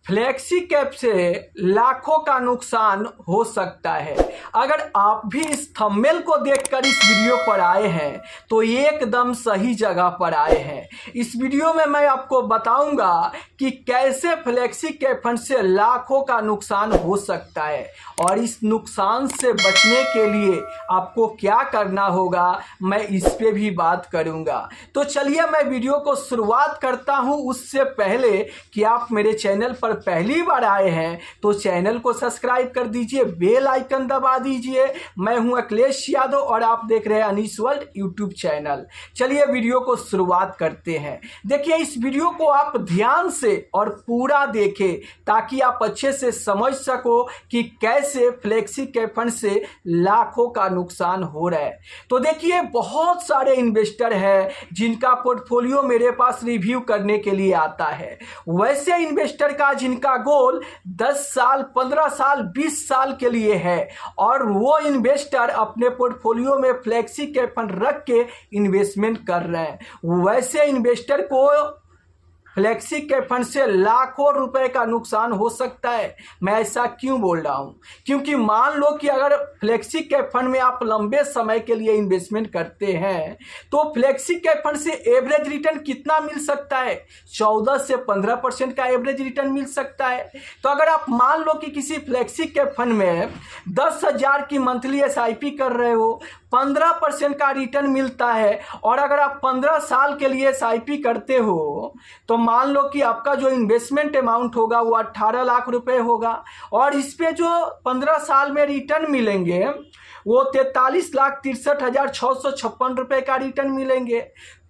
Flexi cap से लाखों का नुकसान हो सकता है। अगर आप भी इस थंबनेल को देखकर इस वीडियो पर आए हैं तो एकदम सही जगह पर आए हैं। इस वीडियो में मैं आपको बताऊंगा कि कैसे फ्लेक्सी कैप फंड से लाखों का नुकसान हो सकता है और इस नुकसान से बचने के लिए आपको क्या करना होगा, मैं इस पे भी बात करूंगा। तो चलिए मैं वीडियो को शुरुआत करता हूं। उससे पहले कि आप मेरे चैनल पर पहली बार आए हैं तो चैनल को सब्सक्राइब कर दीजिए, बेल आइकन दबा दीजिए। मैं हूं अखिलेश यादव और आप देख रहे हैं अनीश वर्ल्ड यूट्यूब चैनल। चलिए वीडियो को शुरुआत करते हैं। देखिए, इस वीडियो को आप ध्यान से और पूरा देखें ताकि आप अच्छे से समझ सको कि कैसे फ्लेक्सी कैप फंड से लाखों का नुकसान हो रहा है। तो देखिए, बहुत सारे इन्वेस्टर हैं जिनका पोर्टफोलियो मेरे पास रिव्यू करने के लिए आता है। वैसे इन्वेस्टर का जिनका गोल 10 साल, 15 साल, 20 साल के लिए है और वो इन्वेस्टर अपने पोर्टफोलियो में फ्लेक्सी कैप फंड रख के इन्वेस्टमेंट कर रहे हैं। वैसे इन्वेस्टर को फ्लेक्सी कैप फंड से लाखों रुपए का नुकसान हो सकता है। मैं ऐसा क्यों बोल रहा हूं? क्योंकि मान लो कि अगर फ्लेक्सी कैप फंड में आप लंबे समय के लिए इन्वेस्टमेंट करते हैं तो फ्लेक्सी कैप फंड से एवरेज रिटर्न कितना मिल सकता है? 14 से 15% का एवरेज रिटर्न मिल सकता है। तो अगर आप मान लो कि किसी फ्लेक्सी कैप फंड में 10,000 की मंथली SIP कर रहे हो, 15% का रिटर्न मिलता है और अगर आप 15 साल के लिए SIP करते हो तो मान लो कि आपका जो इन्वेस्टमेंट अमाउंट होगा वो 18 लाख रुपए होगा और इस पे जो 15 साल में रिटर्न मिलेंगे वो 43,63,656 रुपए का रिटर्न मिलेंगे।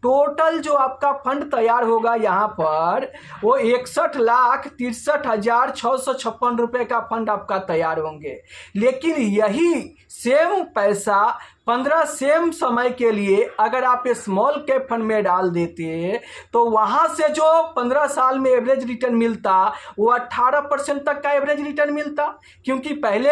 टोटल जो आपका फंड तैयार होगा यहाँ पर वो 61,63,656 रुपए का फंड आपका तैयार होंगे। लेकिन यही सेम पैसा 15 सेम समय के लिए अगर आप स्मॉल कैप फंड में डाल देते तो वहां से जो 15 साल में एवरेज रिटर्न मिलता वो 18% तक का एवरेज रिटर्न मिलता, क्योंकि पहले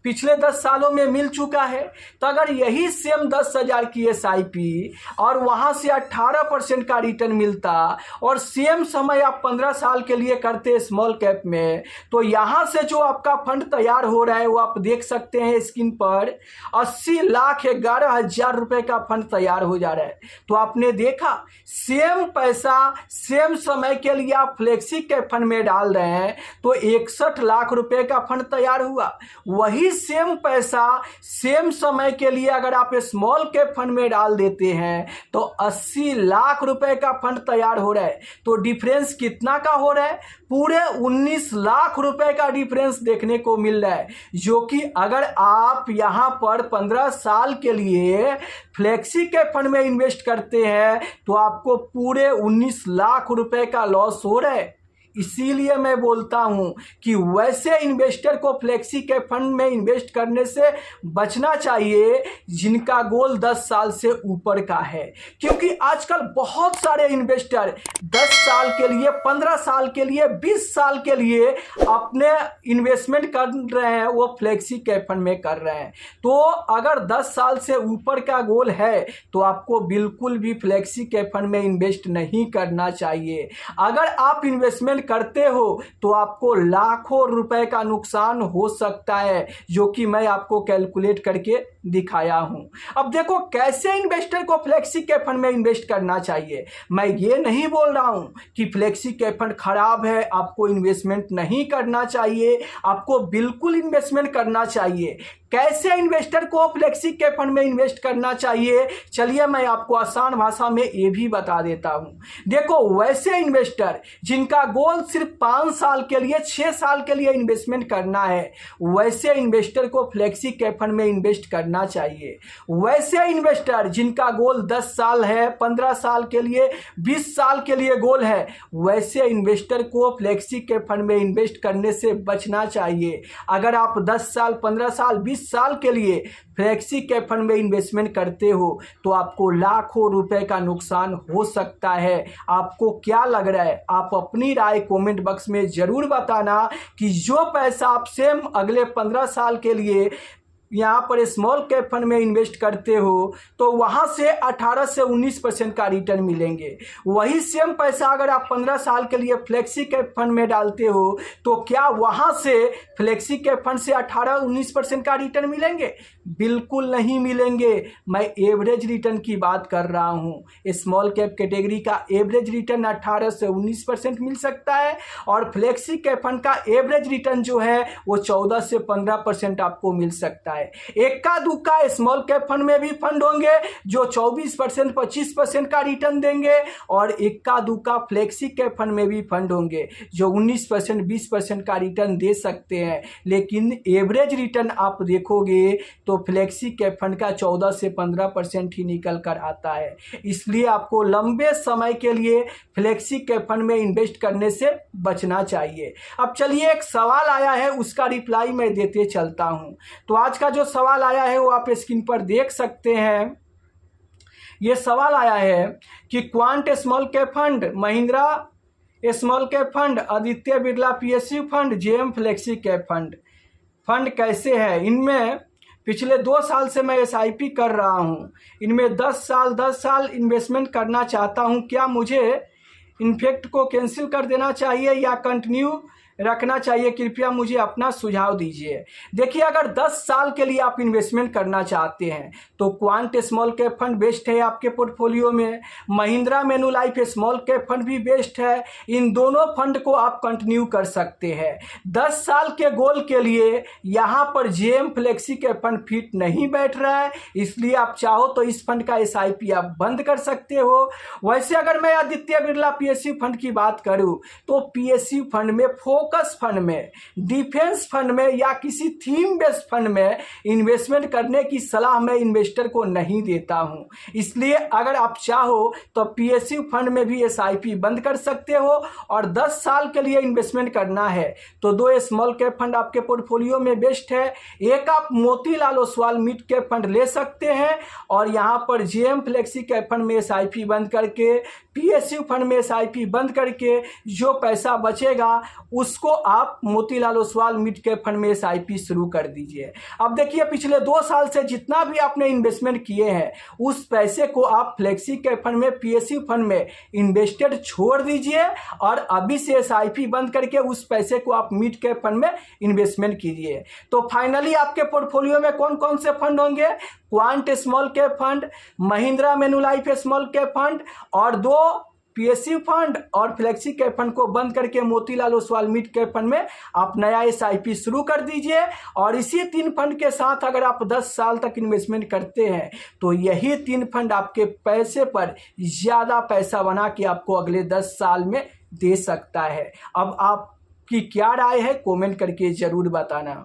पिछले 10 सालों में मिल चुका है। तो अगर यही सेम 10,000 की SIP और वहां से 18% का रिटर्न मिलता और सेम समय आप 15 साल के लिए करते स्मॉल कैप में, तो यहां से जो आपका फंड तैयार हो रहा है वो आप देख सकते हैं स्क्रीन पर 80,11,000 रुपए का फंड तैयार हो जा रहा है। तो आपने देखा, सेम पैसा सेम समय के लिए आप फ्लेक्सी कैप फंड में डाल रहे हैं तो 61 लाख रुपए का फंड तैयार हुआ। वही सेम पैसा सेम समय के लिए अगर आप स्मॉल कैप फंड में डाल देते हैं तो 80 लाख रुपए का फंड तैयार हो रहा है। तो डिफरेंस कितना का हो रहा है? पूरे 19 लाख रुपए का डिफरेंस देखने को मिल रहा है, जो कि अगर आप यहां पर 15 साल के लिए फ्लेक्सी कैप फंड में इन्वेस्ट करते हैं तो आपको पूरे 19 लाख रुपए का लॉस हो रहा है। इसीलिए मैं बोलता हूं कि वैसे इन्वेस्टर को फ्लेक्सी कैप फंड में इन्वेस्ट करने से बचना चाहिए जिनका गोल 10 साल से ऊपर का है। क्योंकि आजकल बहुत सारे इन्वेस्टर 10 साल के लिए, 15 साल के लिए, 20 साल के लिए अपने इन्वेस्टमेंट कर रहे हैं, वो फ्लेक्सी कैप फंड में कर रहे हैं। तो अगर 10 साल से ऊपर का गोल है तो आपको बिल्कुल भी फ्लेक्सी कैप फंड में इन्वेस्ट नहीं करना चाहिए। अगर आप इन्वेस्टमेंट करते हो तो आपको लाखों रुपए का नुकसान हो सकता है, जो कि मैं आपको कैलकुलेट करके दिखाया हूं। अब देखो, कैसे इन्वेस्टर को फ्लेक्सी कैप फंड में इन्वेस्ट करना चाहिए। मैं ये नहीं बोल रहा हूं कि फ्लेक्सी कैप फंड खराब है, आपको इन्वेस्टमेंट नहीं करना चाहिए। आपको बिल्कुल इन्वेस्टमेंट करना चाहिए। कैसे इन्वेस्टर को फ्लेक्सी कैप फंड में इन्वेस्ट करना चाहिए, चलिए मैं आपको आसान भाषा में ये भी बता देता हूं। देखो, वैसे इन्वेस्टर जिनका गोल सिर्फ 5 साल के लिए, 6 साल के लिए इन्वेस्टमेंट करना है, वैसे इन्वेस्टर को फ्लेक्सी कैप फंड में इन्वेस्ट करना चाहिए। वैसे इन्वेस्टर जिनका गोल 10 साल है, 15 साल के लिए, 20 साल के लिए गोल है, वैसे इन्वेस्टर को फ्लेक्सी कैप फंड में इन्वेस्ट करने से बचना चाहिए। अगर आप 10 साल, 15 साल, 20 साल के लिए फ्लेक्सी कैप फंड में इन्वेस्टमेंट करते हो तो आपको लाखों रुपए का नुकसान हो सकता है। आपको क्या लग रहा है? आप अपनी राय कमेंट बॉक्स में जरूर बताना कि जो पैसा आप सेम अगले 15 साल के लिए यहाँ पर स्मॉल कैप फंड में इन्वेस्ट करते हो तो वहाँ से 18 से 19% का रिटर्न मिलेंगे। वही सेम पैसा अगर आप 15 साल के लिए फ्लेक्सी कैप फंड में डालते हो तो क्या वहाँ से फ्लेक्सी कैप फंड से 18-19% का रिटर्न मिलेंगे? बिल्कुल नहीं मिलेंगे। मैं एवरेज रिटर्न की बात कर रहा हूँ। स्मॉल कैप कैटेगरी का एवरेज रिटर्न 18 से 19% मिल सकता है और फ्लेक्सी कैप फंड का एवरेज रिटर्न जो है वो 14 से 15% आपको मिल सकता है। इक्का दुक्का स्मॉल कैप फंड में भी फंड होंगे जो 24% 25% का रिटर्न देंगे और इक्का दुक्का फ्लेक्सी कैप फंड में भी फंड होंगे जो 19% 20% का रिटर्न दे सकते हैं। लेकिन एवरेज रिटर्न आप देखोगे तो फ्लेक्सी कैप फंड का 14 से 15% ही निकल कर आता है। इसलिए आपको लंबे समय के लिए फ्लेक्सी कैप फंड में इन्वेस्ट करने से बचना चाहिए। अब चलिए एक सवाल आया है उसका रिप्लाई मैं देते चलता हूं। तो आज का जो सवाल आया है वो आप स्क्रीन पर देख सकते हैं। ये सवाल आया है कि quant small cap fund, Mahindra small cap fund, Aditya Birla PSU fund, JM flexi cap fund कैसे है? इनमें पिछले 2 साल से मैं एसआईपी कर रहा हूँ। इनमें 10 साल इन्वेस्टमेंट करना चाहता हूँ। क्या मुझे इन्फेक्ट को कैंसिल कर देना चाहिए या कंटिन्यू रखना चाहिए? कृपया मुझे अपना सुझाव दीजिए। देखिए, अगर 10 साल के लिए आप इन्वेस्टमेंट करना चाहते हैं तो quant small cap fund best है आपके पोर्टफोलियो में। Mahindra Manulife small cap fund भी बेस्ट है। इन दोनों फंड को आप कंटिन्यू कर सकते हैं। 10 साल के गोल के लिए यहाँ पर JM flexi cap fund fit नहीं बैठ रहा है, इसलिए आप चाहो तो इस फंड का एसआईपी आप बंद कर सकते हो। वैसे अगर मैं आदित्य बिरला पीएसयू फंड की बात करूँ तो पीएसयू फंड में फोकस फंड में, डिफेंस फंड में या किसी थीम बेस्ड फंड में इन्वेस्टमेंट करने की सलाह मैं इन्वेस्टर को नहीं देता हूं। इसलिए अगर आप चाहो तो पीएसयू फंड में भी एसआईपी बंद कर सकते हो और 10 साल के लिए इन्वेस्टमेंट करना है तो 2 स्मॉल कैप फंड आपके पोर्टफोलियो में बेस्ट है। एक आप Motilal Oswal mid cap fund ले सकते हैं और यहां पर जेएम फ्लेक्सी कैप फंड में एसआईपी बंद करके, पीएसयू फंड में एसआईपी बंद करके जो पैसा बचेगा उसको आप Motilal Oswal mid cap fund में एसआईपी शुरू कर दीजिए। अब देखिए, पिछले 2 साल से जितना भी आपने इन्वेस्टमेंट किए हैं उस पैसे को आप फ्लेक्सी कैप फंड में, पीएसयू फंड में इन्वेस्टेड छोड़ दीजिए और अभी से एसआईपी बंद करके उस पैसे को आप मिड कैप फंड में इन्वेस्टमेंट कीजिए। तो फाइनली आपके पोर्टफोलियो में कौन कौन से फंड होंगे? Quant small cap fund, Mahindra Manulife small cap fund और 2 पीएसयू फंड और फ्लेक्सी कैप फंड को बंद करके Motilal Oswal mid cap fund में आप नया एसआईपी शुरू कर दीजिए। और इसी 3 फंड के साथ अगर आप 10 साल तक इन्वेस्टमेंट करते हैं तो यही 3 फंड आपके पैसे पर ज़्यादा पैसा बना के आपको अगले 10 साल में दे सकता है। अब आपकी क्या राय है कमेंट करके ज़रूर बताना।